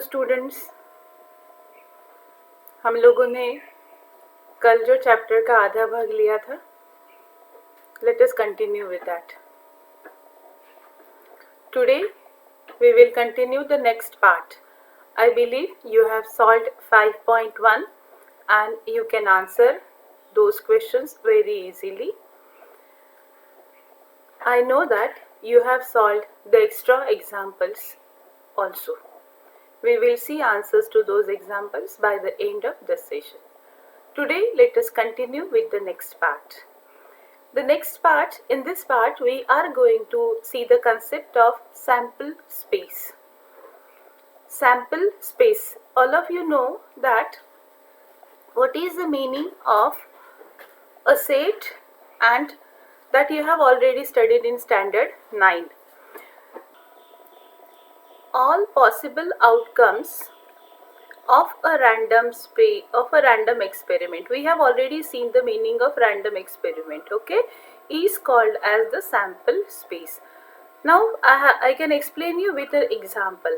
Students, हम लोगों ने कल जो चैप्टर का आधा भाग लिया था, let us continue with that. Today we will continue the next part. I believe you have solved 5.1 and you can answer those questions very easily. I know that you have solved the extra examples also. We will see answers to those examples by the end of this session. Today, let us continue with the next part. In this part, we are going to see the concept of sample space. Sample space. All of you know that what is the meaning of a set, and that you have already studied in standard 9. All possible outcomes of a random experiment. We have already seen the meaning of random experiment, okay, is called as the sample space. Now I can explain you with an example.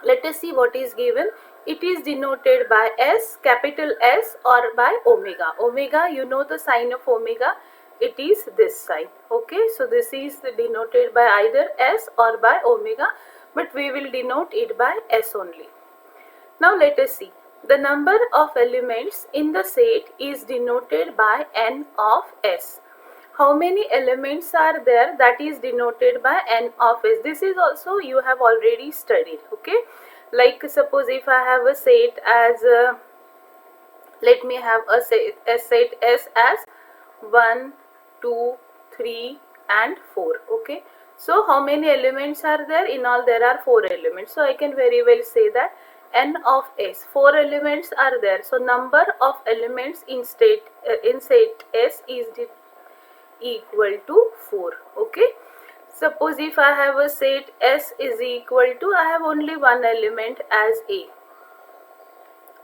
Let us see what is given. It is denoted by S, capital S, or by omega. Omega, you know the sign of omega, it is this sign, okay. So this is denoted by either S or by omega, but we will denote it by S only. Now let us see. The number of elements in the set is denoted by n of S. How many elements are there? That is denoted by n of S. This is also you have already studied, okay. Like suppose if I have a set as let me have a set S as 1, 2, 3 and 4, okay. So how many elements are there? In all there are 4 elements. So I can very well say that n of S, 4 elements are there. So number of elements in set S is equal to 4, okay. Suppose if I have a set S is equal to, I have only one element as A,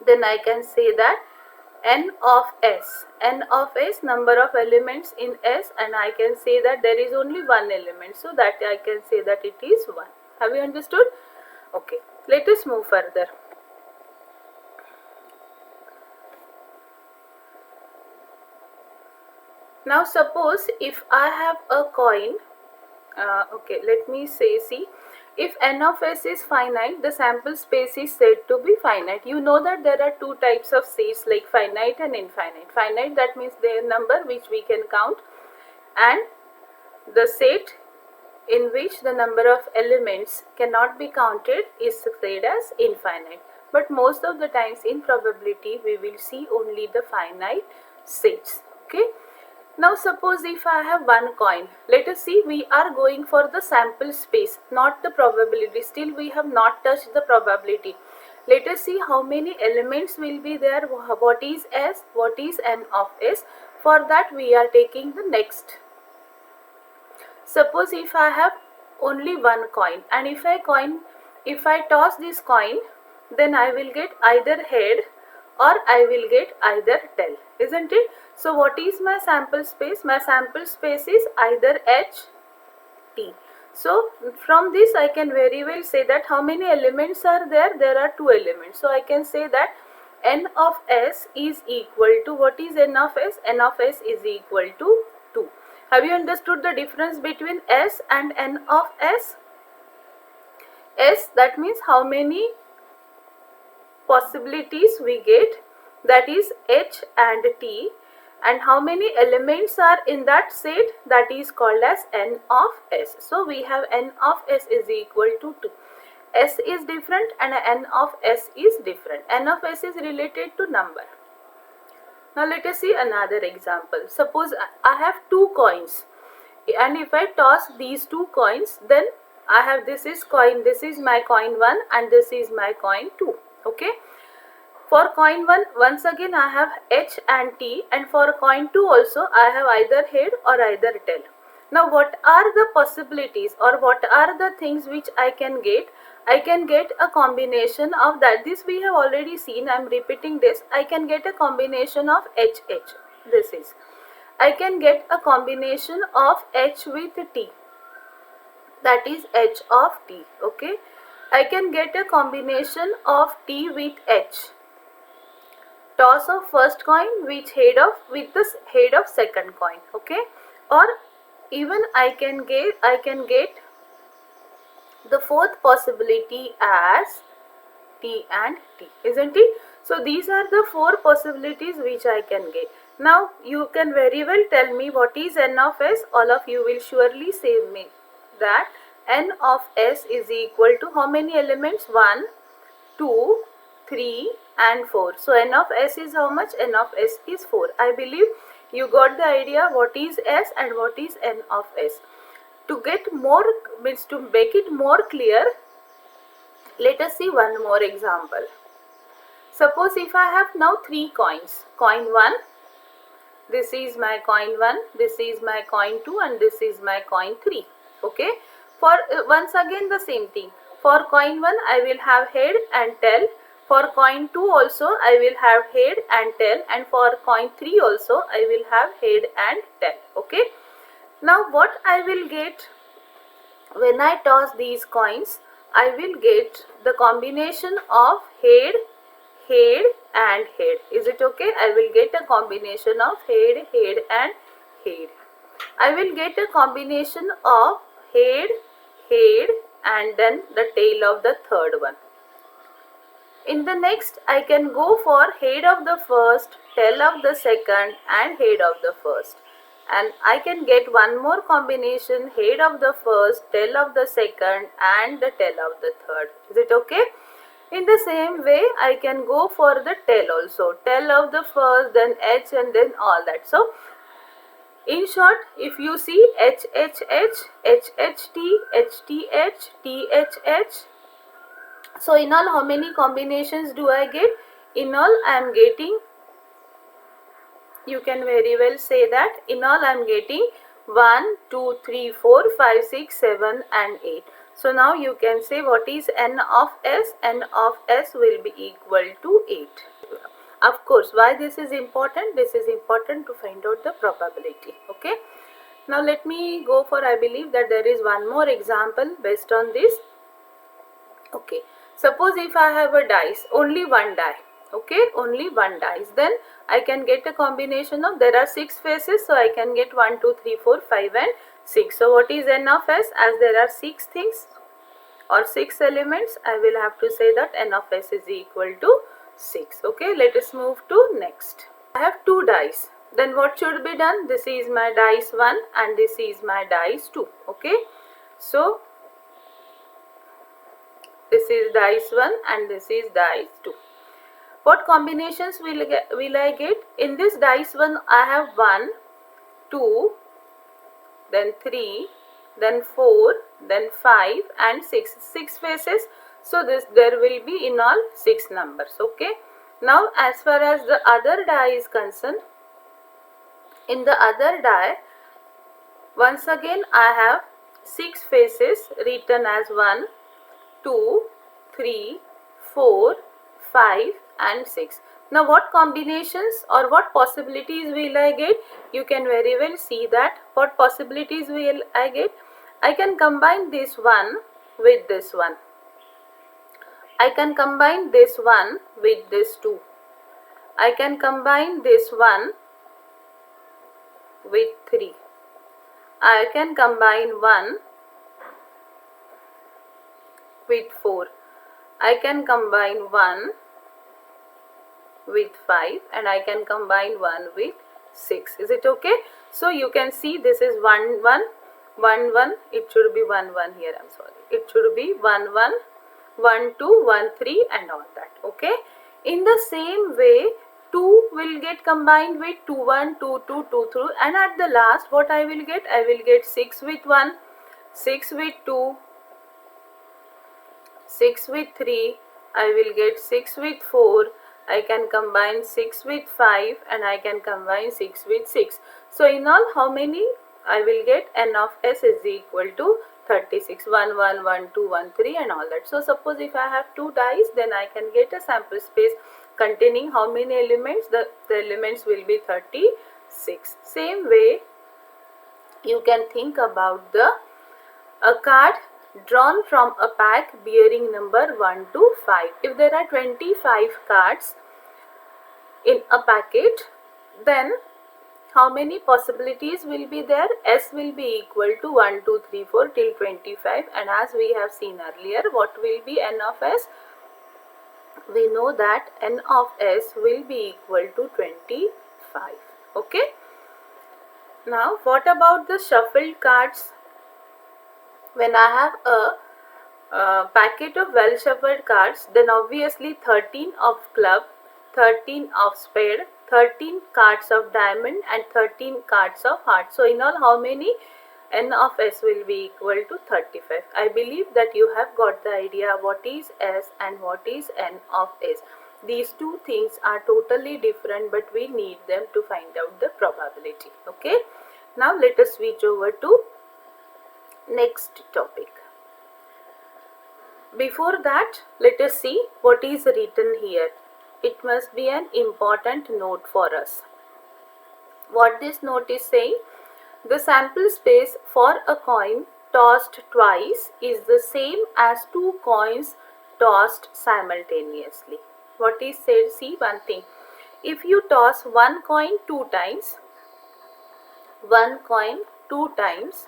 then I can say that n of S, number of elements in S, and I can say that there is only one element, so that I can say that it is 1. Have you understood? Okay, let us move further. Now suppose if I have a coin, okay, let me say, see, if n of S is finite, the sample space is said to be finite. You know that there are two types of sets, like finite and infinite. Finite, that means their number which we can count, and the set in which the number of elements cannot be counted is said as infinite. But most of the times in probability we will see only the finite sets, okay. Now suppose if I have one coin, let us see, we are going for the sample space, not the probability. Still we have not touched the probability. Let us see how many elements will be there, what is S, what is n of S. For that we are taking the next. Suppose if I have only one coin, and if I toss this coin, then I will get either head or I will get either tail, isn't it? So what is my sample space? My sample space is either H, T. So from this I can very well say that how many elements are there? There are 2 elements. So I can say that n of S is equal to, what is n of S? N of S is equal to 2. Have you understood the difference between S and n of S? S, that means how many possibilities we get, that is H and T, and how many elements are in that set, that is called as n of S. So we have n of S is equal to 2. S is different and n of S is different. N of S is related to number. Now let us see another example. Suppose I have 2 coins, and if I toss these 2 coins, then I have, this is my coin 1 and this is my coin 2, okay. For coin 1, once again I have H and T, and for coin 2 also I have either head or either tail. Now what are the possibilities, or what are the things which I can get? I can get a combination of that. This we have already seen, I am repeating this. I can get a combination of HH. This is, I can get a combination of H with T, that is H of T, okay. I can get a combination of T with H. Toss of first coin with the head of second coin, okay? Or even I can get the fourth possibility as T and T, isn't it? So these are the four possibilities which I can get. Now you can very well tell me what is n of s. All of you will surely say me that n of s is equal to how many elements? 1, 2, 3 and 4. So n of s is how much? N of s is 4. I believe you got the idea what is s and what is n of s. To get more, means to make it more clear, let us see one more example. Suppose if I have now 3 coins. Coin 1, this is my coin 1, this is my coin 2 and this is my coin 3. Okay. For once again the same thing. For coin 1 I will have head and tail. For coin 2 also I will have head and tail, and for coin 3 also I will have head and tail. Okay. Now what I will get when I toss these coins? I will get the combination of head, head and head. Is it okay? I will get a combination of head, head and head. I will get a combination of head, head and then the tail of the third one. In the next, I can go for head of the first, tail of the second and head of the first. And I can get one more combination, head of the first, tail of the second and the tail of the third. Is it okay? In the same way, I can go for the tail also. Tail of the first, then H and then all that. So, in short, if you see HHH, HHT, HTH, THH. So, in all, how many combinations do I get? In all, I am getting, you can very well say that in all I am getting 1, 2, 3, 4, 5, 6, 7 and 8. So now you can say what is n of s? N of s will be equal to 8. Of course, why this is important? This is important to find out the probability. Okay. Now let me go for, I believe that there is one more example based on this. Okay. Suppose if I have a dice, only one die. Okay, only one dice, then I can get a combination of, there are 6 faces, so I can get 1, 2, 3, 4, 5 and 6. So what is n of s? As there are 6 things or 6 elements, I will have to say that n of s is equal to 6. Okay, let us move to next. I have 2 dice. Then what should be done? This is my dice 1 and this is my dice 2. Okay, so this is dice 1 and this is dice 2. What combinations will I get? In this dice 1 I have 1, 2, then 3, then 4, then 5 and 6. 6 faces. So there will be in all 6 numbers. Okay. Now as far as the other die is concerned, in the other die, once again I have 6 faces written as 1, 2, 3, 4, 5 and 6. Now what combinations or what possibilities will I get? You can very well see that. What possibilities will I get? I can combine this one with this one. I can combine this one with this 2. I can combine this one with 3. I can combine 1 with 4. I can combine 1 with 5 and I can combine 1 with 6. Is it okay? So you can see this is 1 1 1 1. It should be 1 1 here. I'm sorry. It should be 1 1 1 2 1 3 and all that. Okay. In the same way, 2 will get combined with 2 1 2 2 2 3, and at the last what I will get? I will get 6 with 1, 6 with 2, 6 with 3. I will get 6 with 4. I can combine 6 with 5 and I can combine 6 with 6. So in all, how many I will get? N of s is equal to 36. 1 1 1 2 1 3 and all that. So suppose if I have 2 dice, then I can get a sample space containing how many elements? The elements will be 36. Same way you can think about a card drawn from a pack bearing number 1 to 5. If there are 25 cards in a packet, then how many possibilities will be there? S will be equal to 1, 2, 3, 4 till 25, and as we have seen earlier, what will be n of S? We know that n of S will be equal to 25. Okay. Now what about the shuffled cards? When I have a packet of well shuffled cards, then obviously 13 of club, 13 of spade, 13 cards of diamond and 13 cards of heart. So in all, how many? N of S will be equal to 35. I believe that you have got the idea what is S and what is N of S. These two things are totally different, but we need them to find out the probability. Okay. Now let us switch over to next topic. Before that, let us see what is written here. It must be an important note for us. What this note is saying, the sample space for a coin tossed twice is the same as two coins tossed simultaneously. What is said? See one thing. If you toss one coin two times, one coin two times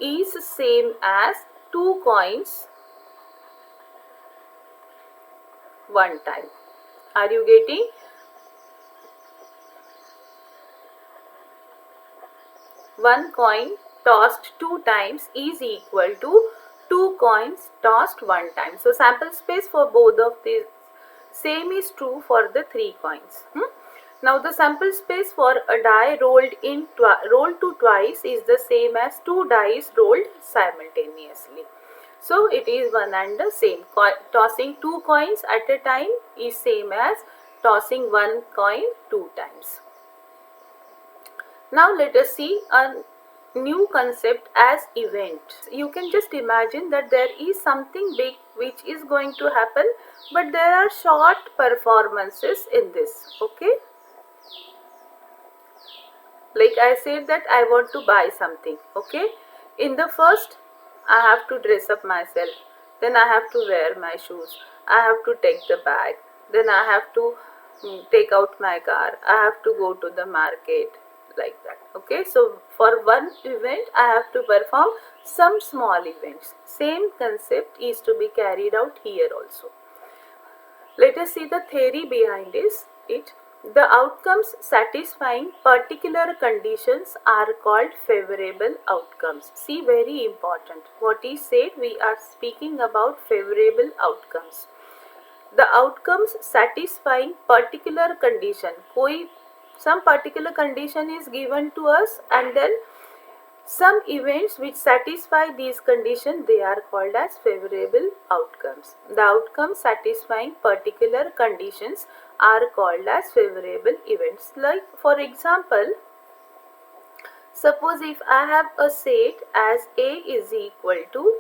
is same as two coins one time. Are you getting? One coin tossed two times is equal to two coins tossed one time. So sample space for both of these same is true for the three coins. Now the sample space for a die rolled to twice is the same as two dice rolled simultaneously. So it is one and the same. Tossing two coins at a time is same as tossing one coin two times. Now let us see a new concept as event. You can just imagine that there is something big which is going to happen, but there are short performances in this. Okay. Like I said that I want to buy something. Okay. In the first, I have to dress up myself. Then I have to wear my shoes. I have to take the bag. Then I have to take out my car. I have to go to the market. Like that. Okay, so for one event I have to perform some small events. Same concept is to be carried out here also. Let us see the theory behind it. The outcomes satisfying particular conditions are called favorable outcomes. See, very important. What is said, we are speaking about favorable outcomes. The outcomes satisfying particular condition. Some particular condition is given to us, and then some events which satisfy these conditions, they are called as favorable outcomes. The outcomes satisfying particular conditions are called as favorable events. Like for example, suppose if I have a set as A is equal to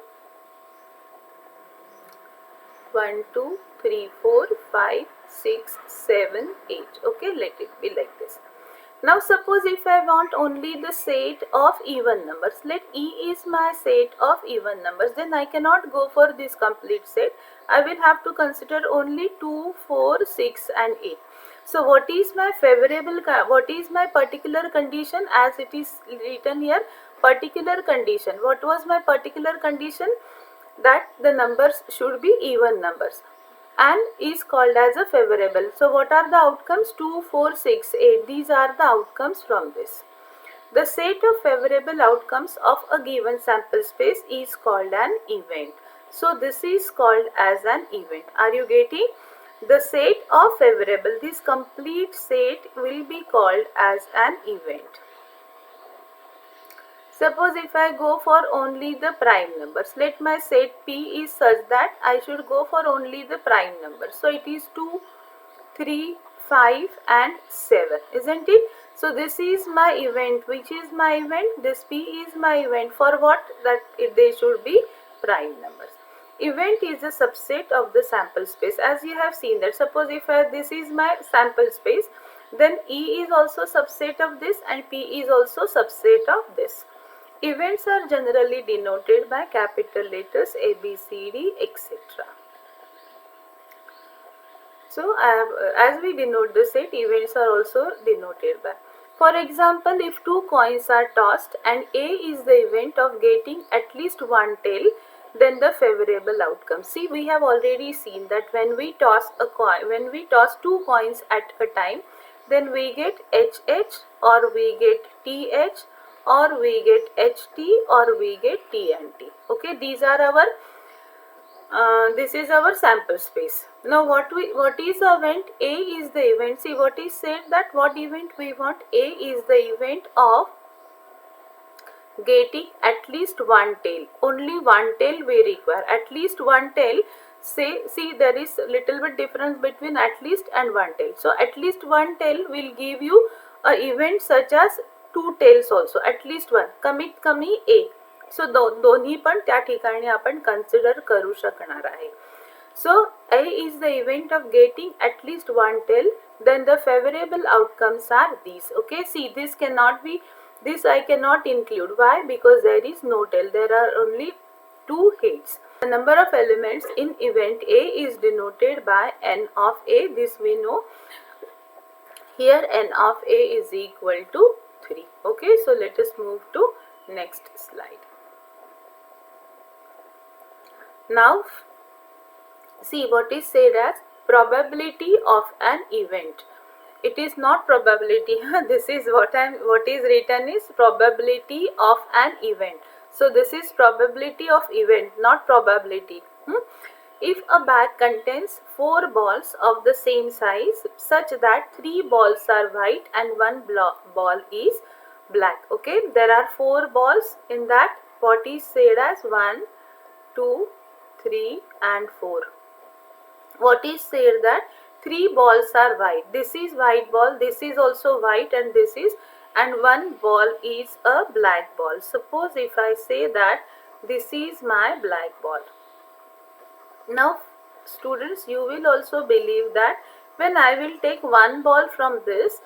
1, 2, 3, 4, 5, 6, 7, 8. Okay, let it be like this. Now suppose if I want only the set of even numbers, let E is my set of even numbers, then I cannot go for this complete set. I will have to consider only 2, 4, 6 and 8. So what is my particular condition? As it is written here, particular condition. What was my particular condition? That the numbers should be even numbers and is called as a favorable. So what are the outcomes? 2, 4, 6, 8. These are the outcomes from this. The set of favorable outcomes of a given sample space is called an event. So this is called as an event. Are you getting? The set of favorable, this complete set will be called as an event. Suppose if I go for only the prime numbers, let my set P is such that I should go for only the prime numbers. So it is 2, 3, 5 and 7, isn't it? So this is my event. Which is my event? This P is my event. For what? That they should be prime numbers. Event is a subset of the sample space. As you have seen that, suppose if this is my sample space, then E is also subset of this and P is also subset of this. Events are generally denoted by capital letters A, B, C, D, etc. So, as we denote the set, events are also denoted by. For example, if two coins are tossed and A is the event of getting at least one tail, then the favorable outcome. See, we have already seen that when we toss a coin, when we toss two coins at a time, then we get HH or we get TH or we get HT or we get TNT. Okay, these are our this is our sample space. Now what is the event? A is the event. See what is said, that what event we want? A is the event of getting at least one tail. Only one tail we require. At least one tail. See, there is little bit difference between at least and one tail. So at least one tail will give you a event such as two tails also. At least one. कमीत कमी A. सो दोन्ही पण त्या ठिकाणी आपण consider करू शकणार आहे. सो A is the event of getting at least one tail, then the favorable outcomes are these. Okay, see, this cannot be, this I cannot include. Why? Because there is no tail, there are only two heads. The number of elements in event A is denoted by n of A. This we know. Here n of A is equal to 3. Okay, so let us move to next slide. Now see what is said as probability of an event. It is not probability. This is what is written is probability of an event. So this is probability of event, not probability. If a bag contains 4 balls of the same size such that 3 balls are white and 1 ball is black. Okay, there are 4 balls in that. What is said as 1, 2, 3 and 4. What is said that 3 balls are white. This is white ball, this is also white, and this is, and 1 ball is a black ball. Suppose if I say that this is my black ball. Now students, you will also believe that when I will take 1 ball from this,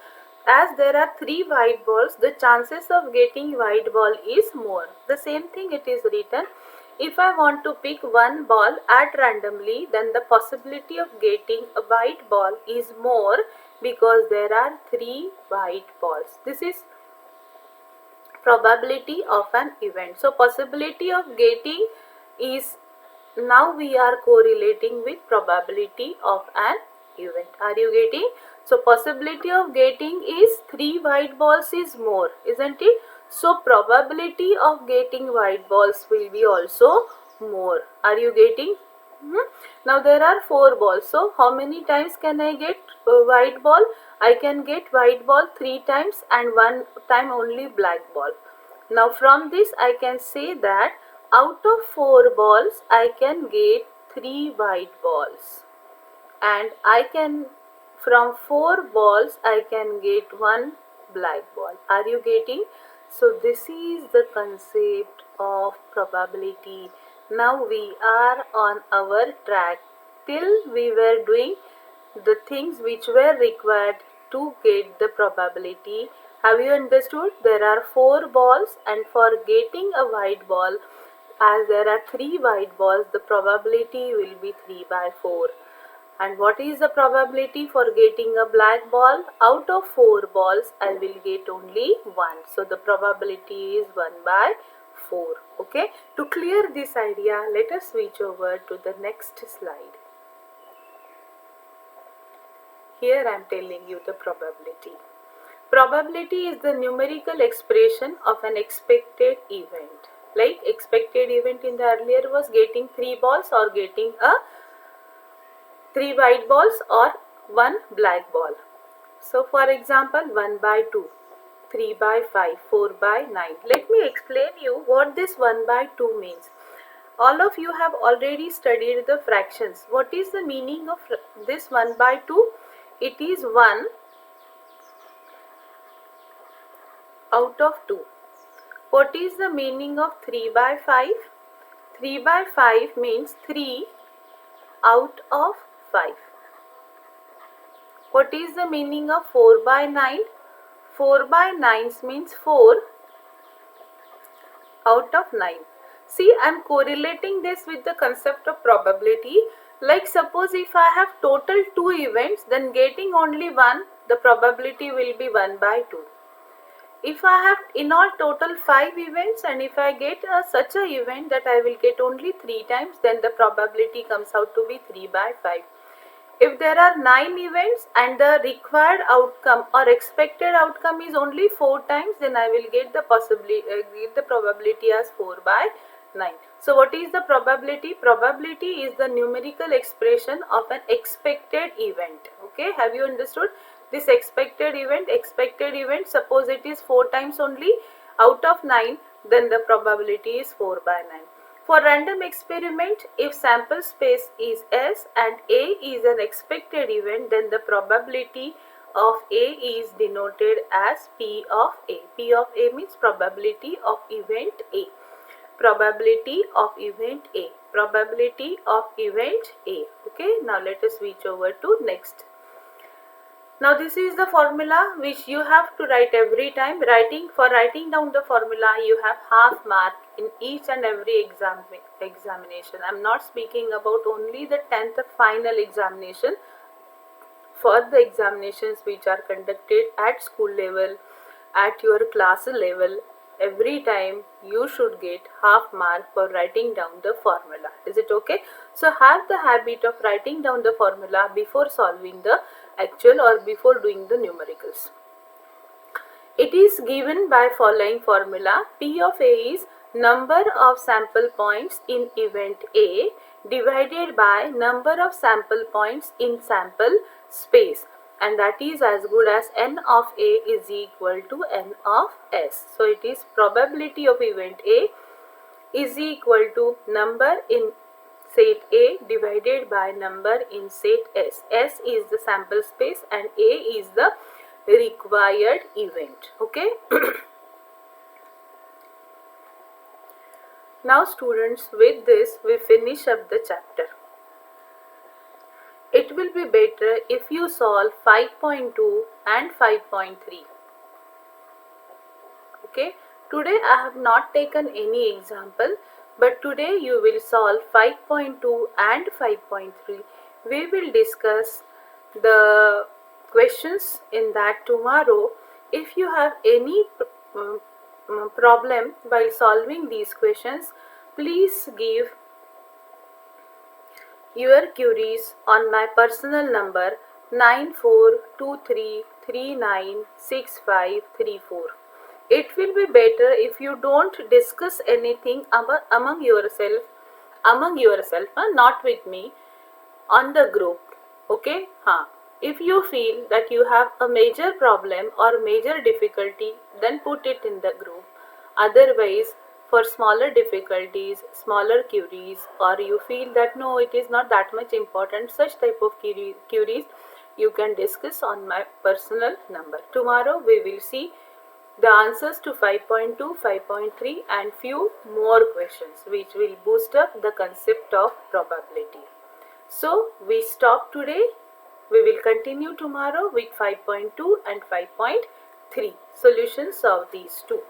as there are 3 white balls, the chances of getting white ball is more. The same thing it is written. If I want to pick 1 ball at randomly, then the possibility of getting a white ball is more because there are 3 white balls. This is probability of an event. So possibility of getting is, now we are correlating with probability of an event. Are you getting? So possibility of getting is 3 white balls is more, isn't it? So probability of getting white balls will be also more. Are you getting? Now there are 4 balls. So how many times can I get white ball? I can get white ball 3 times and 1 time only black ball. Now from this I can say that out of 4 balls I can get 3 white balls, and I can, from 4 balls I can get 1 black ball. Are you getting? So this is the concept of probability. Now we are on our track. Till we were doing the things which were required to get the probability. Have you understood? There are 4 balls, and for getting a white ball, as there are 3 white balls, the probability will be 3 by 4. And what is the probability for getting a black ball? Out of 4 balls, I will get only 1. So the probability is 1 by 4. Okay. To clear this idea, let us switch over to the next slide. Here I am telling you the probability. Probability is the numerical expression of an expected event. Like expected event in the earlier was getting 3 balls or getting a 3 white balls or 1 black ball. So for example, 1 by 2, 3 by 5, 4 by 9. Let me explain you what this 1 by 2 means. All of you have already studied the fractions. What is the meaning of this 1 by 2? It is 1 out of 2. What is the meaning of 3 by 5? 3 by 5 means 3 out of 5. What is the meaning of 4 by 9? 4 by 9 means 4 out of 9. See, I am correlating this with the concept of probability. Like suppose if I have total 2 events, then getting only 1, the probability will be 1 by 2. If I have in all total 5 events and if I get such a event that I will get only 3 times, then the probability comes out to be 3 by 5. If there are 9 events and the required outcome or expected outcome is only 4 times, then I will get the probability as 4 by 9. So what is the probability? Probability is the numerical expression of an expected event. Okay, have you understood? This expected event, suppose it is 4 times only out of 9, then the probability is 4 by 9. For random experiment, if sample space is S and A is an expected event, then the probability of A is denoted as P of A. P of A means probability of event A. Probability of event A. Probability of event A. Okay, now let us switch over to next. Now this is the formula which you have to write every time. For writing down the formula, you have half mark in each and every examination. I am not speaking about only the 10th final examination. For the examinations which are conducted at school level, at your class level, every time you should get half mark for writing down the formula. Is it okay? So have the habit of writing down the formula before solving the actual or before doing the numericals. It is given by following formula. P of A is number of sample points in event A divided by number of sample points in sample space, and that is as good as n of A is equal to n of S. So it is probability of event A is equal to number in set A divided by number in set S. S is the sample space and A is the required event. Okay. Now students, with this we finish up the chapter. It will be better if you solve 5.2 and 5.3. Okay. Today I have not taken any example, but today you will solve 5.2 and 5.3. We will discuss the questions in that tomorrow. If you have any problem while solving these questions, please give your queries on my personal number 9423396534. It will be better if you don't discuss anything among yourself, not with me, on the group. Okay? If you feel that you have a major problem or major difficulty, then put it in the group. Otherwise, for smaller difficulties, smaller queries, or you feel that no, it is not that much important, such type of queries you can discuss on my personal number. Tomorrow we will see the answers to 5.2, 5.3 and few more questions which will boost up the concept of probability. So we stop today. We will continue tomorrow with 5.2 and 5.3 solutions of these two.